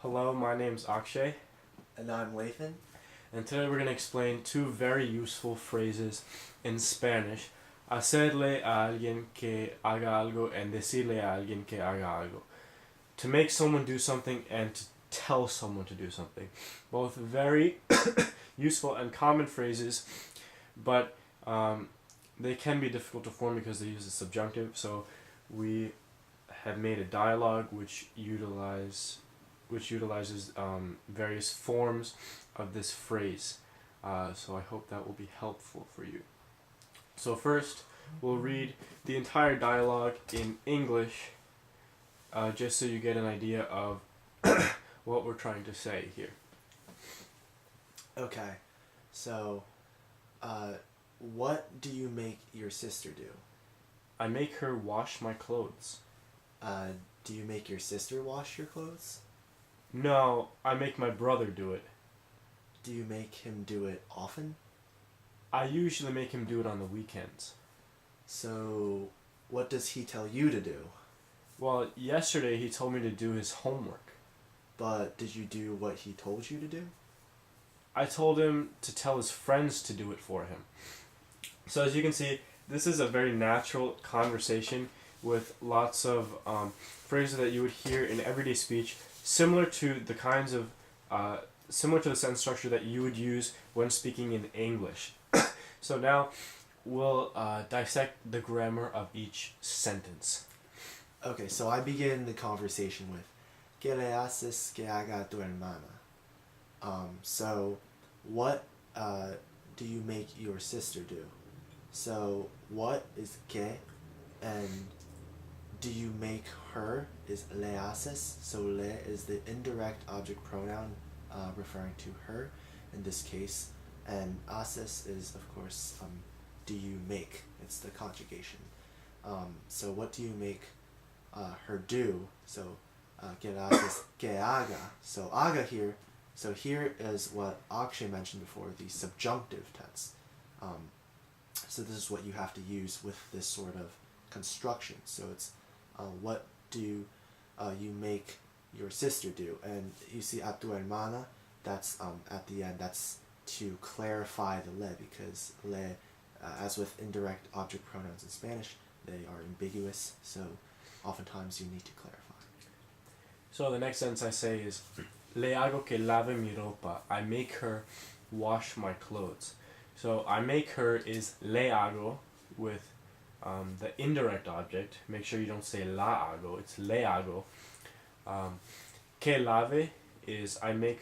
Hello, my name's Akshay, And I'm Lathan. and today we're going to explain two very useful phrases in Spanish. Hacerle a alguien que haga algo and decirle a alguien que haga algo. To make someone do something and to tell someone to do something. Both very useful and common phrases, but they can be difficult to form because they use the subjunctive. So we have made a dialogue which utilizes various forms of this phrase. So I hope that will be helpful for you. So first, we'll read the entire dialogue in English, just so you get an idea of what we're trying to say here. Okay, so, what do you make your sister do? I make her wash my clothes. Do you make your sister wash your clothes? No, I make my brother do it. Do you make him do it often? I usually make him do it on the weekends. So, what does he tell you to do? Well, yesterday he told me to do his homework. But did you do what he told you to do? I told him to tell his friends to do it for him. So as you can see, this is a very natural conversation with lots of phrases that you would hear in everyday speech, similar to the sentence structure that you would use when speaking in English. So now we'll dissect the grammar of each sentence. Okay, so I begin the conversation with ¿Qué le haces que haga tu hermana? So, what do you make your sister do? So, what is que, and do you make her is le haces. So, le is the indirect object pronoun referring to her in this case, and haces is, of course, do you make? It's the conjugation. So, what do you make her do? So, que le haces que haga. So, haga here. So here is what Akshay mentioned before, the subjunctive tense. So this is what you have to use with this sort of construction. So it's what do you make your sister do? And you see a tu hermana, that's at the end, that's to clarify the le, because le, as with indirect object pronouns in Spanish, they are ambiguous, so oftentimes you need to clarify. So the next sentence I say is Le hago que lave mi ropa. I make her wash my clothes. So I make her is le hago with the indirect object. Make sure you don't say la hago. It's le hago. Que lave is I make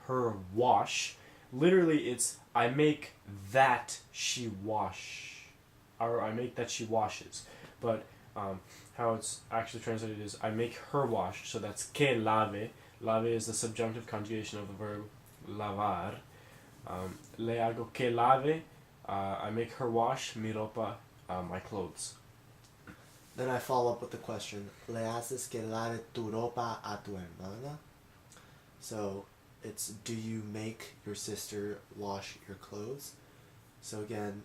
her wash. Literally, it's I make that she wash, or I make that she washes. But how it's actually translated is I make her wash. So that's que lave. Lave is the subjunctive conjugation of the verb lavar. Le hago que lave. I make her wash mi ropa, my clothes. Then I follow up with the question, ¿Le haces que lave tu ropa a tu hermana? So it's, do you make your sister wash your clothes? So again,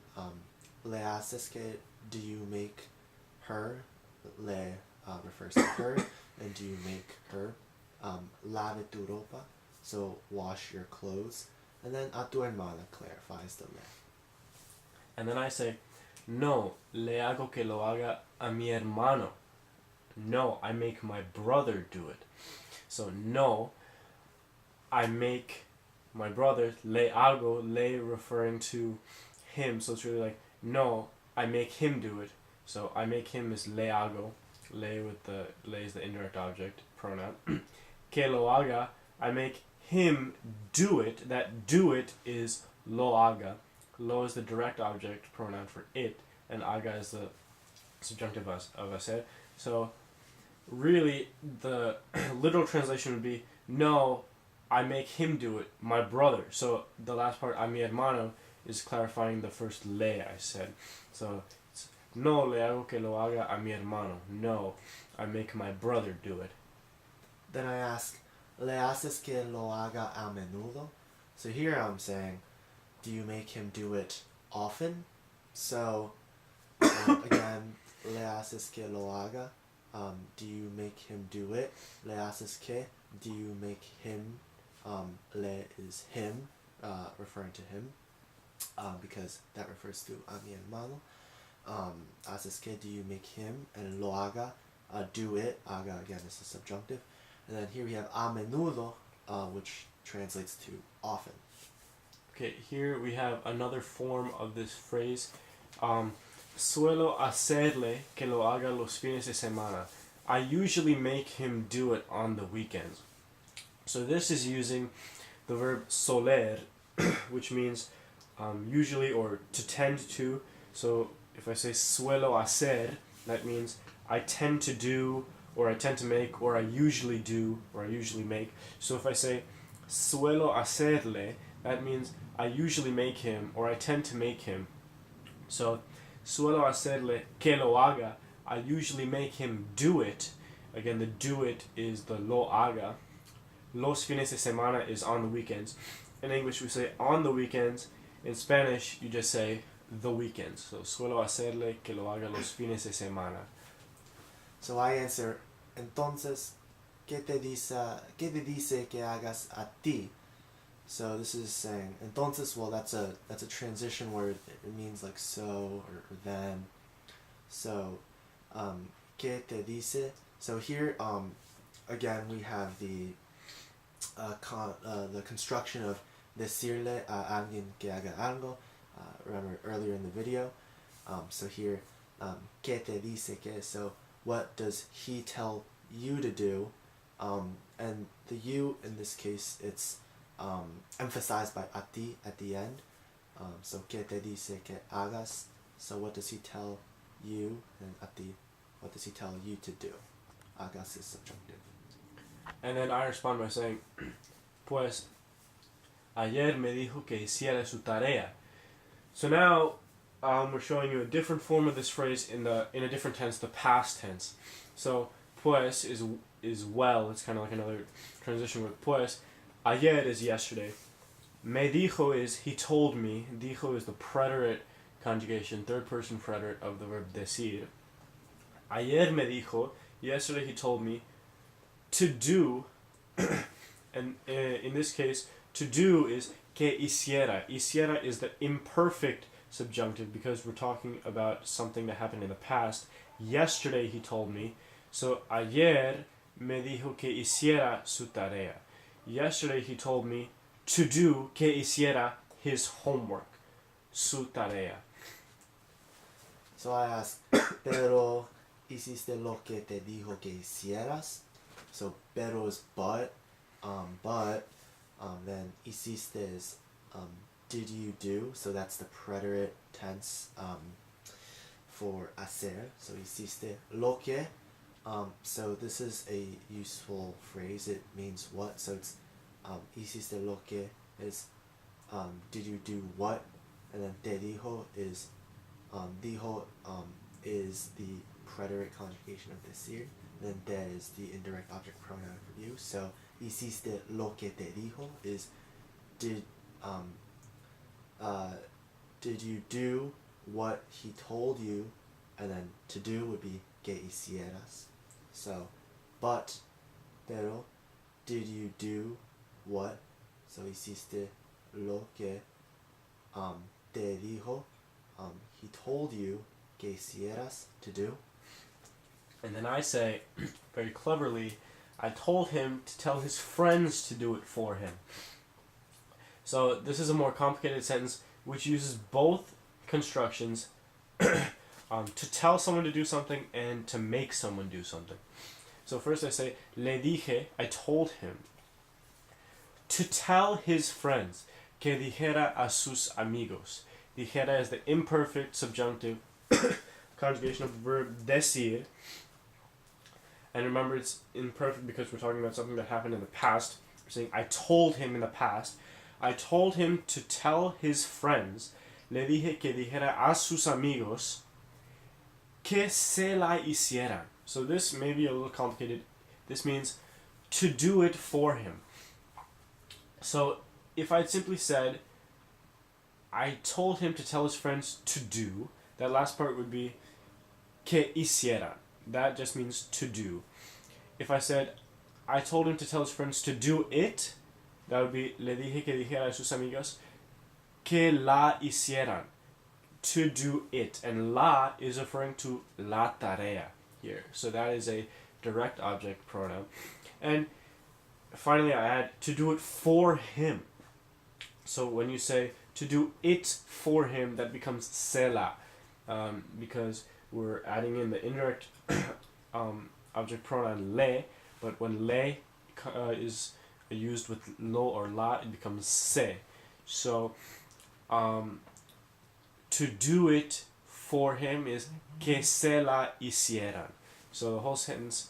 le haces que, do you make her? Le refers to her, and do you make her? Lave tu ropa, so wash your clothes. And then a tu hermana clarifies the le. And then I say, no, le hago que lo haga a mi hermano. No, I make my brother do it. So no, I make my brother, le hago, le referring to him. So it's really like, no, I make him do it. So I make him is le hago. Le with the, le is the indirect object pronoun. Que lo haga, I make him do it. That do it is lo haga. Lo is the direct object pronoun for it, and haga is the subjunctive of hacer. So really, the literal translation would be, no, I make him do it, my brother. So the last part, a mi hermano, is clarifying the first le I said. So it's, no le hago que lo haga a mi hermano. No, I make my brother do it. Then I ask, ¿Le haces que lo haga a menudo? So here I'm saying, do you make him do it often? So, again, ¿Le haces que lo haga? Do you make him do it? Le haces que? Do you make him? Le is him, referring to him, because that refers to a mi hermano. Haces que? Do you make him? And lo haga, do it. Haga again is the subjunctive. And then here we have a menudo, which translates to often. Okay, here we have another form of this phrase. Suelo hacerle que lo haga los fines de semana. I usually make him do it on the weekends. So this is using the verb soler, which means usually or to tend to. So if I say suelo hacer, that means I tend to do, or I tend to make, or I usually do, or I usually make. So if I say suelo hacerle, that means I usually make him, or I tend to make him. So suelo hacerle que lo haga. I usually make him do it. Again, the do it is the lo haga. Los fines de semana is on the weekends. In English, we say on the weekends. In Spanish, you just say the weekends. So suelo hacerle que lo haga los fines de semana. So I answer, entonces, ¿qué te dice que hagas a ti? So this is saying, entonces, well, that's a transition word. It means like so or then. So, ¿qué te dice? So here, again, we have the construction of decirle a alguien que haga algo. Remember earlier in the video. So here, ¿qué te dice que? So what does he tell you to do? And the you in this case, it's emphasized by a ti at the end. So ¿qué te dice que hagas? So what does he tell you? And a ti, what does he tell you to do? Hagas is subjunctive. And then I respond by saying, pues, ayer me dijo que hiciera su tarea. So now we're showing you a different form of this phrase in a different tense, the past tense. So pues is well. It's kind of like another transition with pues. Ayer is yesterday. Me dijo is he told me. Dijo is the preterite conjugation, third person preterite of the verb decir. Ayer me dijo. Yesterday he told me to do, and in this case, to do is que hiciera. Hiciera is the imperfect subjunctive because we're talking about something that happened in the past. Yesterday he told me, so ayer me dijo que hiciera su tarea. Yesterday he told me to do que hiciera his homework, su tarea. So I asked, pero hiciste lo que te dijo que hicieras? So pero is but, then hiciste is did you do? So that's the preterite tense for hacer. So hiciste lo que. So this is a useful phrase. It means what. So it's hiciste lo que is did you do what? And then te dijo is dijo is the preterite conjugation of decir. And then de is the indirect object pronoun for you. So hiciste lo que te dijo is did you do what he told you? And then to do would be que hicieras. So, but, pero, did you do what? So hiciste lo que te dijo. He told you que hicieras, to do. And then I say, very cleverly, I told him to tell his friends to do it for him. So this is a more complicated sentence which uses both constructions to tell someone to do something and to make someone do something. So first I say, le dije, I told him. To tell his friends, que dijera a sus amigos. Dijera is the imperfect subjunctive conjugation of the verb decir. And remember, it's imperfect because we're talking about something that happened in the past. We're saying, I told him in the past. I told him to tell his friends. Le dije que dijera a sus amigos que se la hicieran. So this may be a little complicated. This means to do it for him. So if I'd simply said, I told him to tell his friends to do, that last part would be que hicieran. that just means to do. If I said, I told him to tell his friends to do it, that would be, le dije que dijera a sus amigos que la hicieran. To do it. And la is referring to la tarea here. So that is a direct object pronoun. And finally I add to do it for him. So when you say to do it for him, that becomes sela, because we're adding in the indirect object pronoun le, but when le is used with lo or la, it becomes se. So to do it for him is que se la hicieran. So the whole sentence,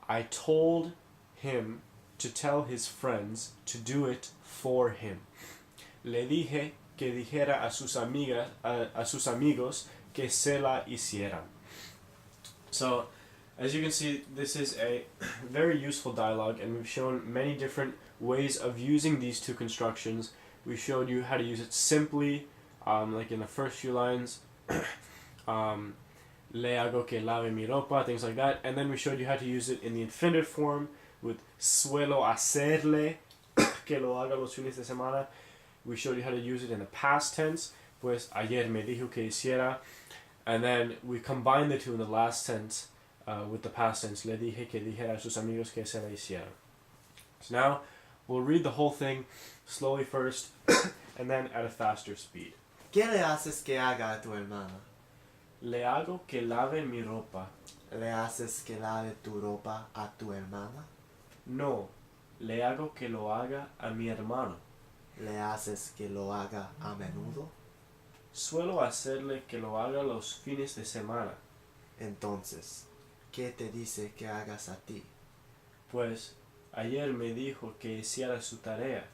I told him to tell his friends to do it for him. Le dije que dijera a sus amigos que se la hicieran. So, as you can see, this is a very useful dialogue, and we've shown many different ways of using these two constructions. We showed you how to use it simply, like in the first few lines, le hago que lave mi ropa, things like that, and then we showed you how to use it in the infinitive form with suelo hacerle que lo haga los fines de semana. We showed you how to use it in the past tense, pues ayer me dijo que hiciera, and then we combined the two in the last tense with the past tense, le dije que dijera a sus amigos que se la hicieran. So now we'll read the whole thing slowly first, and then at a faster speed. ¿Qué le haces que haga a tu hermana? Le hago que lave mi ropa. ¿Le haces que lave tu ropa a tu hermana? No, le hago que lo haga a mi hermano. ¿Le haces que lo haga a menudo? Suelo hacerle que lo haga los fines de semana. Entonces, ¿qué te dice que hagas a ti? Pues ayer me dijo que hiciera su tarea.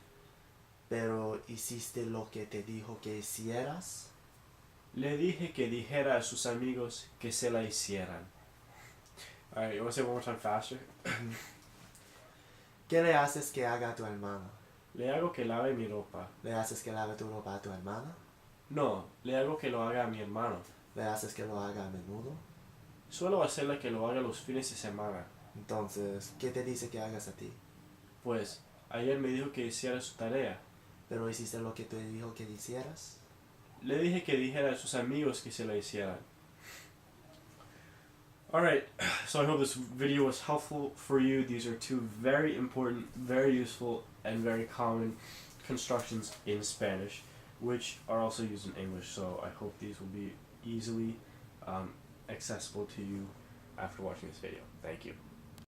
¿Pero hiciste lo que te dijo que hicieras? Le dije que dijera a sus amigos que se la hicieran. Alright, you want to say it one more time faster? ¿Qué le haces que haga a tu hermana? Le hago que lave mi ropa. ¿Le haces que lave tu ropa a tu hermana? No, le hago que lo haga a mi hermano. ¿Le haces que lo haga a menudo? Suelo hacerle que lo haga los fines de semana. Entonces, ¿qué te dice que hagas a ti? Pues ayer me dijo que hiciera su tarea. ¿Pero hiciste lo que te dijo que hicieras? Le dije que dijera a sus amigos que se la hicieran. Alright, so I hope this video was helpful for you. These are two very important, very useful, and very common constructions in Spanish, which are also used in English, so I hope these will be easily accessible to you after watching this video. Thank you.